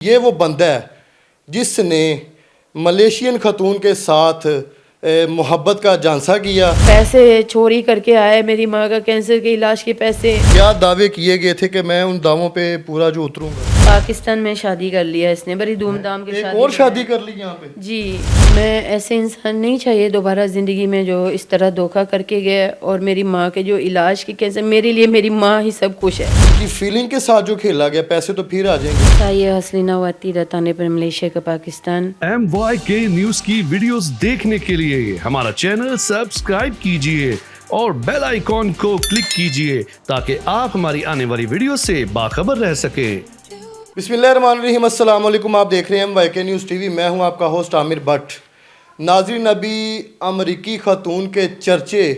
ये वो बंदा है जिसने मलेशियन खतून के साथ मोहब्बत का झांसा किया। पैसे चोरी करके आए, मेरी माँ का कैंसर के इलाज के पैसे। क्या दावे किए गए थे कि मैं उन दावों पे पूरा जो उतरूंगा। पाकिस्तान में शादी कर लिया इसने, बड़ी धूमधाम के एक और शादी कर ली यहाँ पे। जी, मैं ऐसे इंसान नहीं चाहिए दोबारा ज़िंदगी में जो इस तरह धोखा करके गया। और मेरी माँ के जो इलाज की कैंसर, मेरे लिए मेरी माँ ही सब कुछ है। कि फीलिंग के साथ जो खेला गया, पैसे तो फिर आ जाएंगे। ये हसलीना वाती रताने पर मलेशिया का पाकिस्तान। MYK न्यूज की वीडियोस देखने के लिए हमारा चैनल सब्सक्राइब कीजिए और बेल आइकॉन को क्लिक कीजिए ताकि आप हमारी आने वाली वीडियो से बाखबर रह सके। बिस्मिल्लाहिर्रहमानिर्रहीम, अस्सलाम वालेकुम। आप देख रहे हैं MYK न्यूज़ टीवी। मैं हूं आपका होस्ट आमिर भट्ट। नाज़रीन, अभी अमरीकी खातून के चर्चे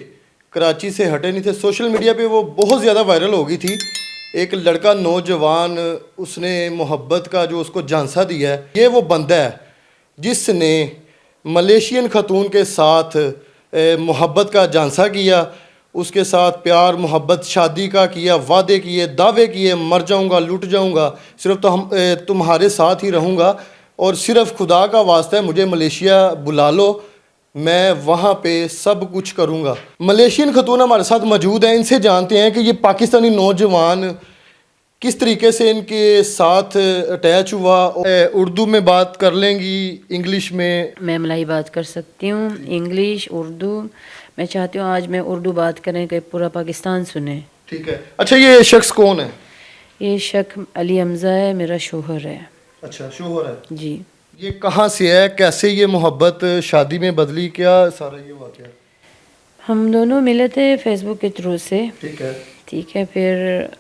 कराची से हटे नहीं थे। सोशल मीडिया पे वो बहुत ज़्यादा वायरल हो गई थी। एक लड़का नौजवान, उसने मोहब्बत का जो उसको झांसा दिया है। ये वो बंदा है जिसने मलेशियन खातून के साथ मोहब्बत का झांसा किया, उसके साथ प्यार मोहब्बत शादी का किया, वादे किए, दावे किए, मर जाऊंगा, लूट जाऊंगा, सिर्फ तो तुम्हारे साथ ही रहूंगा और सिर्फ खुदा का वास्ता है मुझे मलेशिया बुला लो, मैं वहाँ पे सब कुछ करूँगा। मलेशियन खतून हमारे साथ मौजूद हैं, इनसे जानते हैं कि ये पाकिस्तानी नौजवान किस तरीके से इनके साथ अटैच हुआ। उर्दू में बात कर लेंगी, इंग्लिश में? मैं मलाई बात कर सकती हूँ, इंग्लिश, उर्दू। मैं चाहती हूँ आज मैं उर्दू बात करें कि पूरा पाकिस्तान सुने। ठीक है। अच्छा, ये शख्स कौन है? ये शख्स अली हमजा है, मेरा शोहर है। अच्छा, शोहर है जी। ये कहाँ से है, कैसे ये मोहब्बत शादी में बदली, क्या सारा ये वाक़या? हम दोनों मिले थे फेसबुक के थ्रू से। ठीक है। ठीक है, फिर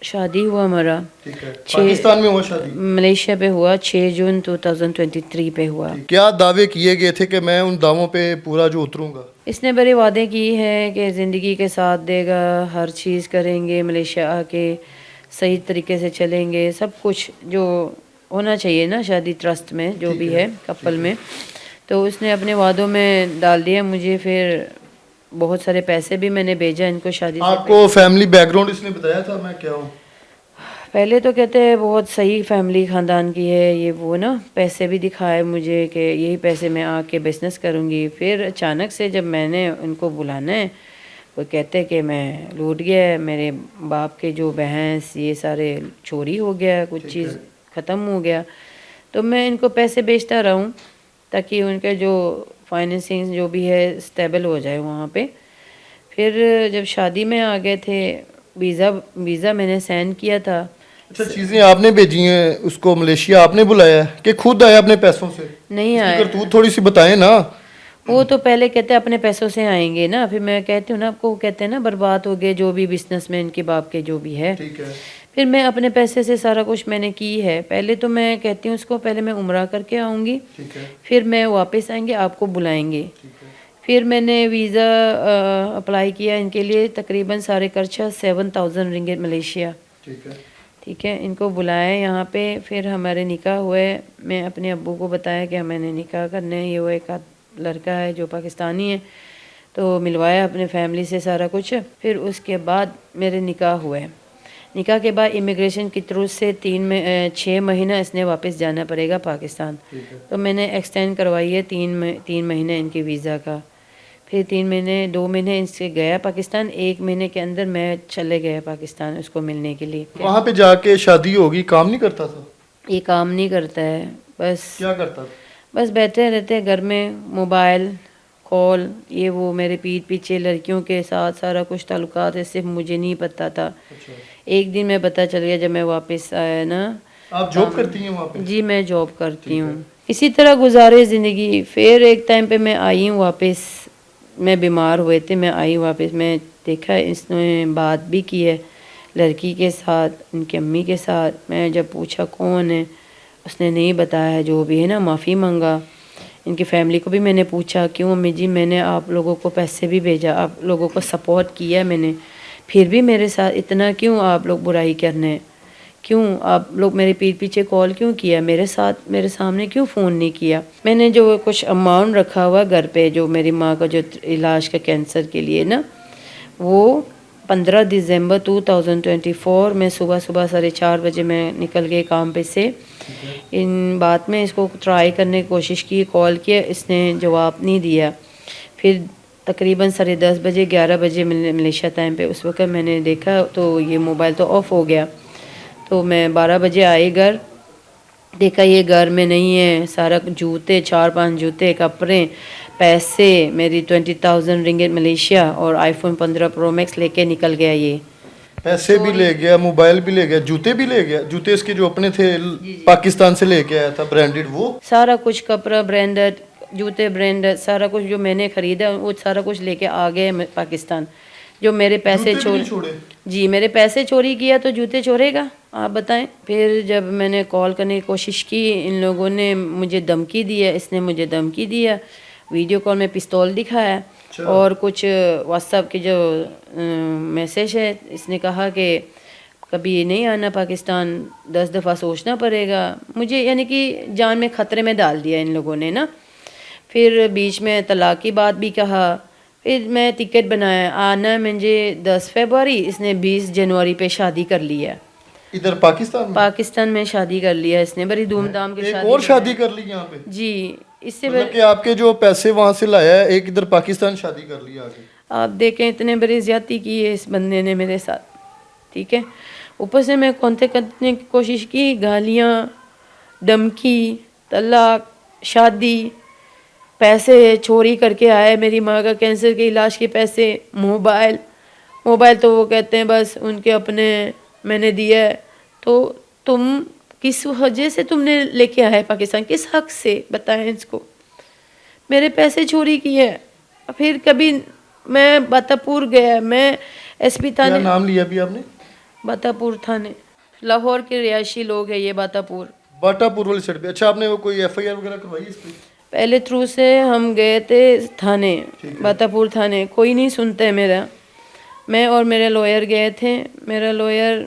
शादी हुआ हमारा। ठीक है। पाकिस्तान में हुआ शादी? मलेशिया पे हुआ, 6 जून 2023 पे हुआ। क्या दावे किए गए थे कि मैं उन दावों पे पूरा जो उतरूंगा? इसने बड़े वादे किए हैं कि ज़िंदगी के साथ देगा, हर चीज़ करेंगे, मलेशिया आके सही तरीके से चलेंगे, सब कुछ जो होना चाहिए ना शादी ट्रस्ट में, जो भी है कपल में। तो उसने अपने वादों में डाल दिया मुझे। फिर बहुत सारे पैसे भी मैंने भेजा इनको शादी से। आपको फैमिली बैकग्राउंड इसने बताया था मैं क्या हूँ? पहले तो कहते हैं बहुत सही फैमिली ख़ानदान की है, ये वो ना, पैसे भी दिखाए मुझे कि यही पैसे मैं आके बिज़नेस करूँगी। फिर अचानक से जब मैंने उनको बुलाना है, वो कहते कि मैं लूट गया है, मेरे बाप के जो भैंस ये सारे चोरी हो गया, कुछ चीज़ ख़त्म हो गया। तो मैं इनको पैसे भेजता रहूँ ताकि उनके जो फाइनेंसिंग जो भी है स्टेबल हो जाए वहाँ पे। फिर जब शादी में आ गए थे, वीज़ा मैंने सेंड किया था। अच्छा, चीज़ें आपने भेजी हैं उसको, मलेशिया आपने बुलाया है कि खुद आया अपने पैसों से? नहीं आया। करतूत थोड़ी सी बताएं ना। वो तो पहले कहते हैं अपने पैसों से आएंगे ना, फिर मैं कहती हूँ ना आपको, कहते हैं ना बर्बाद हो गए जो भी बिजनेस में इनके बाप के जो भी है। ठीक है। फिर मैं अपने पैसे से सारा कुछ मैंने की है। पहले तो मैं कहती हूँ उसको, पहले मैं उम्रा करके आऊँगी, ठीक है। फिर मैं वापस आएंगे, आपको बुलाएंगे। फिर मैंने वीज़ा अप्लाई किया इनके लिए, तकरीबन सारे खर्चा 7000 रिंगिट मलेशिया। ठीक है। ठीक है, इनको बुलाया यहाँ पे। फिर हमारे निकाह हुए। मैं अपने अब्बू को बताया कि मैंने निकाह करना है, ये वो एक लड़का है जो पाकिस्तानी है, तो मिलवाया अपने फैमिली से सारा कुछ। फिर उसके बाद मेरे निकाह हुए। निकाह के बाद इमिग्रेशन की तरफ से 6 महीना इसने वापस जाना पड़ेगा पाकिस्तान। तो मैंने एक्सटेंड करवाई है 3 महीने इनके वीज़ा का। फिर 3 महीने 2 महीने इनसे गया पाकिस्तान, 1 महीने के अंदर मैं चले गया पाकिस्तान उसको मिलने के लिए। वहाँ पे जाके शादी होगी, काम नहीं करता था? ये काम नहीं करता है, बस क्या करता था? बस बैठे रहते हैं घर में, मोबाइल कॉल, ये वो, मेरे पीठ पीछे लड़कियों के साथ सारा कुछ ताल्लुकात है, सिर्फ मुझे नहीं पता था। अच्छा। एक दिन में पता चल गया जब मैं वापस आया ना। आप जॉब करती हैं वहाँ पे? जी, मैं जॉब करती हूँ। इसी तरह गुजारे ज़िंदगी। फिर एक टाइम पे मैं आई हूँ वापस, मैं बीमार हुए थे, मैं आई वापस। मैं देखा इसने बात भी की है लड़की के साथ, उनकी अम्मी के साथ। मैं जब पूछा कौन है, उसने नहीं बताया, जो भी है ना, माफ़ी मांगा। इनकी फैमिली को भी मैंने पूछा, क्यों अम्मी जी, मैंने आप लोगों को पैसे भी भेजा, आप लोगों को सपोर्ट किया मैंने, फिर भी मेरे साथ इतना क्यों आप लोग बुराई करने, क्यों आप लोग मेरे पीठ पीछे कॉल क्यों किया, मेरे साथ मेरे सामने क्यों फ़ोन नहीं किया। मैंने जो कुछ अमाउंट रखा हुआ घर पे, जो मेरी माँ का जो इलाज का कैंसर के लिए ना, वो 15 दिसंबर 2024 में सुबह 4:30 बजे मैं निकल गई काम पे से। इन बात में इसको ट्राई करने की कोशिश की, कॉल किया, इसने जवाब नहीं दिया। फिर तकरीबन 10:30 11 बजे मलेशिया टाइम पे उस वक्त मैंने देखा तो ये मोबाइल तो ऑफ़ हो गया। तो मैं 12 बजे आई घर, देखा ये घर में नहीं है, सारा जूते 4-5 जूते, कपड़े, पैसे, मेरी 20,000 रिंगिट मलेशिया और आईफोन 15 प्रो मैक्स लेके निकल गया ये। पैसे भी ले गया, मोबाइल भी ले गया, जूते भी ले गया। जूते इसके जो अपने थे पाकिस्तान से लेके आया था ब्रांडेड, वो सारा कुछ, कपड़ा ब्रांडेड, जूते ब्रांडेड, सारा कुछ जो मैंने ख़रीदा वो सारा कुछ लेके आ गए पाकिस्तान। जो मेरे पैसे जूते भी नहीं छोड़े। जी, मेरे पैसे चोरी किया तो जूते चोरेगा, आप बताएं। फिर जब मैंने कॉल करने की कोशिश की, इन लोगों ने मुझे धमकी दी है, इसने मुझे धमकी दिया, वीडियो कॉल में पिस्तौल दिखाया और कुछ व्हाट्सएप के जो मैसेज है, इसने कहा कि कभी नहीं आना पाकिस्तान, 10 दफ़ा सोचना पड़ेगा मुझे, यानी कि जान में ख़तरे में डाल दिया इन लोगों ने ना। फिर बीच में तलाक की बात भी कहा। फिर मैं टिकट बनाया, आना मुझे 10 फरवरी, इसने 20 जनवरी पे शादी कर लिया। इधर पाकिस्तान में शादी कर लिया इसने, बड़ी धूमधाम के एक और शादी कर ली यहाँ पे। जी, इससे मतलब कि आपके जो पैसे वहाँ से लाया है, एक इधर पाकिस्तान शादी कर लिया आगे। आप देखें इतने बड़ी ज्यादती की है इस बंदे ने मेरे साथ, ठीक है। ऊपर से मैं कांटेक्ट करने की कोशिश की, गालियाँ, धमकी, तलाक, शादी, पैसे चोरी करके आए, मेरी माँ का कैंसर के इलाज के पैसे, मोबाइल तो वो कहते हैं बस उनके अपने मैंने दिया है। तो तुम किस वजह से तुमने लेके आए पाकिस्तान, किस हक से, बताएं इसको। मेरे पैसे चोरी किए। फिर कभी मैं बातापुर गया, मैं एसपी थाने। क्या नाम लिया अभी आपने? बातापुर थाने, लाहौर के रिहायशी लोग हैं ये बातापुर वाली साइड पे। अच्छा, आपने वो कोई एफआईआर वगैरह करवाई इस पे? पहले थ्रू से हम गए थे थाने, बातापुर थाने, कोई नहीं सुनते मेरा। मैं और मेरे लॉयर गए थे। मेरा लॉयर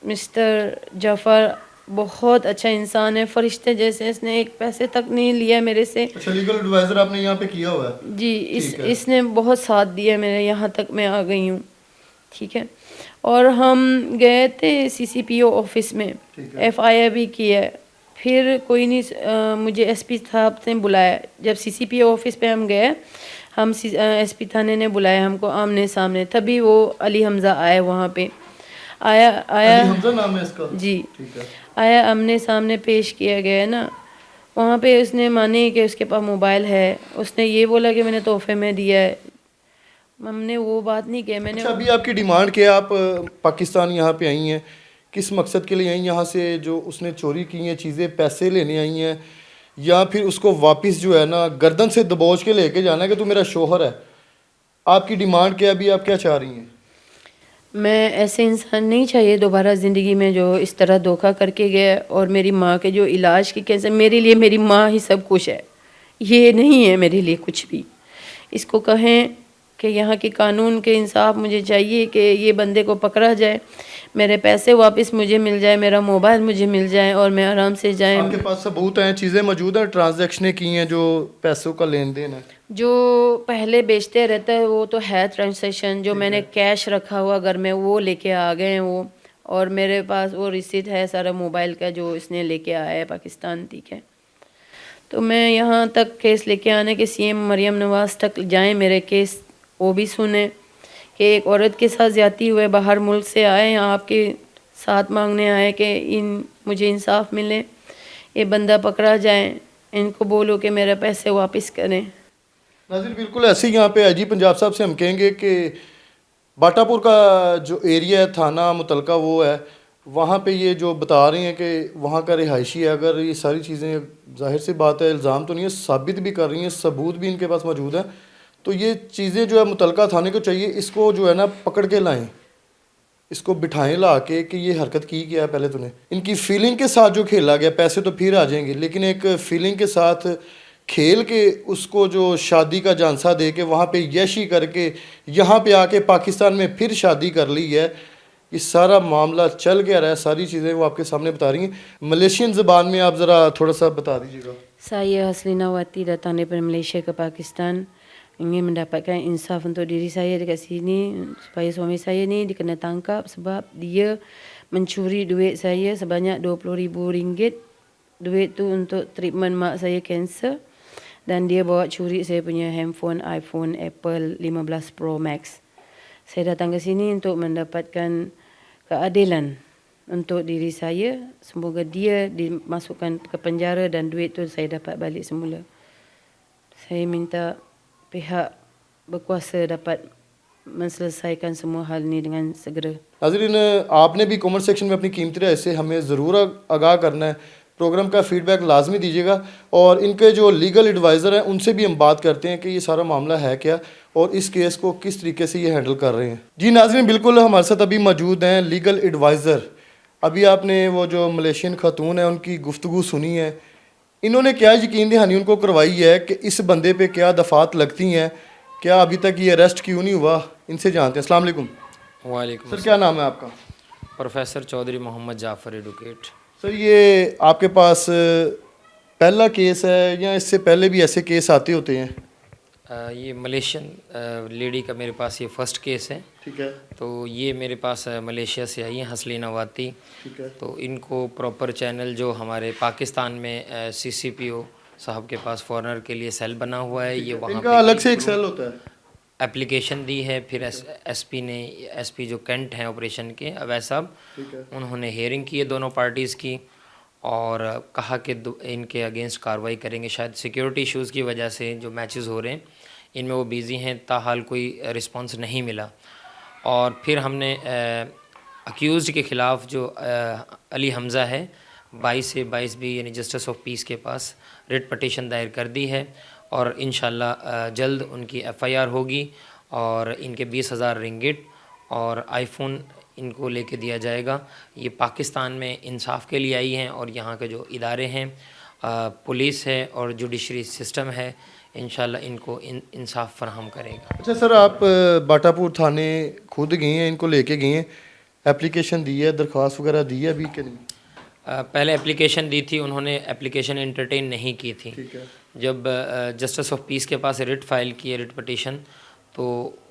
मिस्टर जाफर बहुत अच्छा इंसान है, फरिश्ते जैसे, इसने एक पैसे तक नहीं लिया मेरे से। अच्छा, लीगल एडवाइजर आपने यहाँ पे किया हुआ है? जी, इसने बहुत साथ दिया मेरे, यहाँ तक मैं आ गई हूँ, ठीक है। और हम गए थे सीसीपीओ ऑफिस में, एफआईआर भी किया। फिर कोई नहीं, मुझे एसपी साहब ने बुलाया। जब सीसीपीओ ऑफिस पे हम गए, हम एसपी थाने ने बुलाया हमको आमने सामने, तभी वो अली हमज़ा आए वहाँ पे। आया अली हमज़ा नाम है इसका? जी, आया, आमने सामने पेश किया गया ना। वहाँ पे उसने मानी कि उसके पास मोबाइल है, उसने ये बोला कि मैंने तोहफे में दिया है, हमने वो बात नहीं किया। मैंने अच्छा, अभी आपकी डिमांड क्या? आप पाकिस्तान यहाँ पे आई हैं, किस मकसद के लिए आई? यहाँ से जो उसने चोरी की हैं चीज़ें, पैसे लेने आई हैं, या फिर उसको वापस जो है ना गर्दन से दबोच के लेके जाना है कि तू मेरा शोहर है? आपकी डिमांड क्या? अभी आप क्या चाह रही हैं? मैं ऐसे इंसान नहीं चाहिए दोबारा ज़िंदगी में जो इस तरह धोखा करके गया। और मेरी माँ के जो इलाज की कैंसर, मेरे लिए मेरी माँ ही सब कुछ है, ये नहीं है मेरे लिए कुछ भी। इसको कहें कि यहाँ के कानून के इंसाफ मुझे चाहिए कि ये बंदे को पकड़ा जाए, मेरे पैसे वापस मुझे मिल जाए, मेरा मोबाइल मुझे मिल जाए और मैं आराम से जाए। आपके पास सबूत हैं, चीज़ें मौजूद हैं, ट्रांजैक्शनें की हैं, जो पैसों का लेन देन है? जो पहले बेचते रहता है वो तो है ट्रांजैक्शन, जो मैंने कैश रखा हुआ घर में वो लेके आ गए हैं वो। और मेरे पास वो रिसीट है सारा मोबाइल का जो इसने लेके आया है पाकिस्तान, ठीक है। तो मैं यहाँ तक केस लेके आने के सीएम मरियम नवाज तक जाएं, मेरे केस वो भी सुने कि एक औरत के साथ ज़्यादती हुए, बाहर मुल्क से आए, यहाँ आपके साथ मांगने आए कि मुझे इंसाफ मिले, ये बंदा पकड़ा जाए, इनको बोलो कि मेरे पैसे वापस करें। नाज़रीन, बिल्कुल ऐसे ही यहाँ पे आईजी पंजाब साहब से हम कहेंगे कि बाटापुर का जो एरिया है, थाना मुतलका वो है, वहाँ पे ये जो बता रहे हैं कि वहाँ का रिहायशी है। अगर ये सारी चीज़ें, जाहिर सी बात है, इल्ज़ाम तो नहीं है, साबित भी कर रही हैं, सबूत भी इनके पास मौजूद है, तो ये चीज़ें जो है मुतलका थाने को चाहिए इसको जो है ना पकड़ के लाएं, इसको बिठाएं ला के कि ये हरकत की क्या है पहले तूने। इनकी फीलिंग के साथ जो खेला गया, पैसे तो फिर आ जाएंगे, लेकिन एक फीलिंग के साथ खेल के उसको जो शादी का झांसा दे के वहाँ पे यशी करके यहाँ पे आके पाकिस्तान में फिर शादी कर ली है। ये सारा मामला चल गया रहा है, सारी चीज़ें वो आपके सामने बता रही हैं। मलेशियन ज़बान में आप ज़रा थोड़ा सा बता दीजिएगा। Saya Haslinawati datang dari Malaysia ke Pakistan, ingin mendapatkan insaf untuk diri saya dekat sini supaya suami saya ni dikena tangkap sebab dia mencuri duit saya sebanyak RM20,000 duit tu untuk treatment mak saya kanser dan dia bawa curi saya punya handphone iPhone Apple 15 Pro Max. Saya datang ke sini untuk mendapatkan keadilan untuk diri saya. Semoga dia dimasukkan ke penjara dan duit tu saya dapat balik semula. Saya minta pihak berkuasa dapat menselesaikan semua hal ini dengan segera. नाज़रीन, आपने भी comment section में अपनी कीमती राय से हमें ज़रूर आगाह करना है। प्रोग्राम का फीडबैक लाजमी दीजिएगा और इनके जो लीगल एडवाइज़र हैं उनसे भी हम बात करते हैं कि ये सारा मामला है क्या और इस केस को किस तरीके से ये हैंडल कर रहे हैं। जी नाज़रीन, बिल्कुल हमारे साथ अभी मौजूद हैं लीगल एडवाइज़र। अभी आपने वो जो मलेशियन खातून है उनकी गुफ्तगू सुनी है। इन्होंने क्या यकीन दहानी उनको करवाई है कि इस बंदे पे क्या दफ़ात लगती हैं, क्या अभी तक ये अरेस्ट क्यों नहीं हुआ, इनसे जानते हैं। अस्सलाम वालेकुम वालेकुम सर, क्या नाम है आपका? Professor Chaudhary Mohammad Jafar advocate. Sir, ये आपके पास पहला केस है या इससे पहले भी ऐसे केस आते होते हैं? ये मलेशियन लेडी का मेरे पास ये फ़र्स्ट केस है। ठीक है, तो ये मेरे पास मलेशिया से आई हैं हसलीन अवाती। ठीक है, तो इनको प्रॉपर चैनल जो हमारे पाकिस्तान में CCPO साहब के पास फॉरेनर के लिए सेल बना हुआ है, ये वहाँ इनका अलग से एक सेल होता है? एप्लीकेशन दी है। फिर एसपी जो कैंट हैं ऑपरेशन के अवैध साहब, ठीक है, उन्होंने हेयरिंग की है दोनों पार्टीज़ की और कहा कि इनके अगेंस्ट कार्रवाई करेंगे। शायद सिक्योरिटी इश्यूज़ की वजह से जो मैचेस हो रहे हैं इनमें वो बिज़ी हैं, ताहाल कोई रिस्पांस नहीं मिला। और फिर हमने अक्यूज़ड के ख़िलाफ़ जो अली हमज़ा है 22 से 22B यानी जस्टिस ऑफ पीस के पास रिट पटिशन दायर कर दी है और इंशाल्लाह जल्द उनकी FIR होगी और इनके 20,000 रिंगिट और आईफोन इनको लेके दिया जाएगा। ये पाकिस्तान में इंसाफ के लिए आई हैं और यहाँ के जो इदारे हैं, पुलिस है और जुडिशरी सिस्टम है, इंशाल्लाह इनको इंसाफ फराहम करेगा। अच्छा सर, आप बाटापुर थाने खुद गए हैं, इनको लेके गए हैं, एप्लीकेशन दी है, दरख्वास्त वगैरह दी है अभी कि नहीं? पहले एप्लीकेशन दी थी, उन्होंने एप्लीकेशन एंटरटेन नहीं की थी। ठीक है, जब जस्टिस ऑफ पीस के पास रिट फाइल की है, रिट पटिशन, तो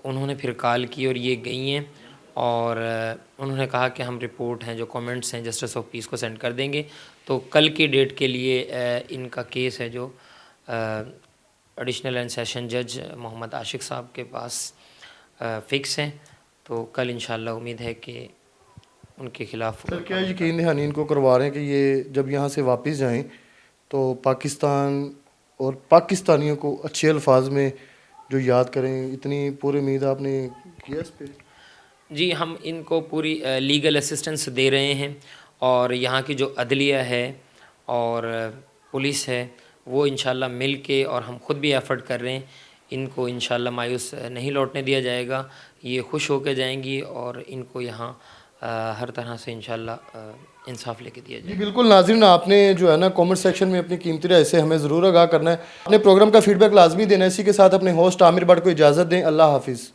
उन्होंने फिर कॉल की और ये गई हैं और उन्होंने कहा कि हम रिपोर्ट हैं जो कमेंट्स हैं जस्टिस ऑफ पीस को सेंड कर देंगे। तो कल की डेट के लिए इनका केस है जो एडिशनल एंड सेशन जज मोहम्मद आशिक साहब के पास फ़िक्स है। तो कल इंशाल्लाह उम्मीद है कि उनके ख़िलाफ़। सर क्या यकीन दहानी इनको करवा रहे हैं कि ये जब यहाँ से वापस जाएं तो पाकिस्तान और पाकिस्तानियों को अच्छे अल्फाज में जो याद करें, इतनी पूरी उम्मीद आपने किया इस पर? जी, हम इनको पूरी लीगल असिस्टेंस दे रहे हैं और यहाँ की जो अदलिया है और पुलिस है वो इंशाल्लाह मिल के, और हम ख़ुद भी एफ़र्ट कर रहे हैं, इनको इंशाल्लाह मायूस नहीं लौटने दिया जाएगा। ये खुश होकर जाएंगी और इनको यहाँ हर तरह से इंशाल्लाह इंसाफ लेके दिया जाएगा। जी बिल्कुल नाज़रीन, आपने जो है ना कमेंट सेक्शन में अपनी कीमती राय से हमें ज़रूर आगाह करना है। अपने प्रोग्राम का फीडबैक लाजमी देना है। इसी के साथ अपने होस्ट आमिर भट्ट को इजाज़त दें। अल्लाह हाफिज़।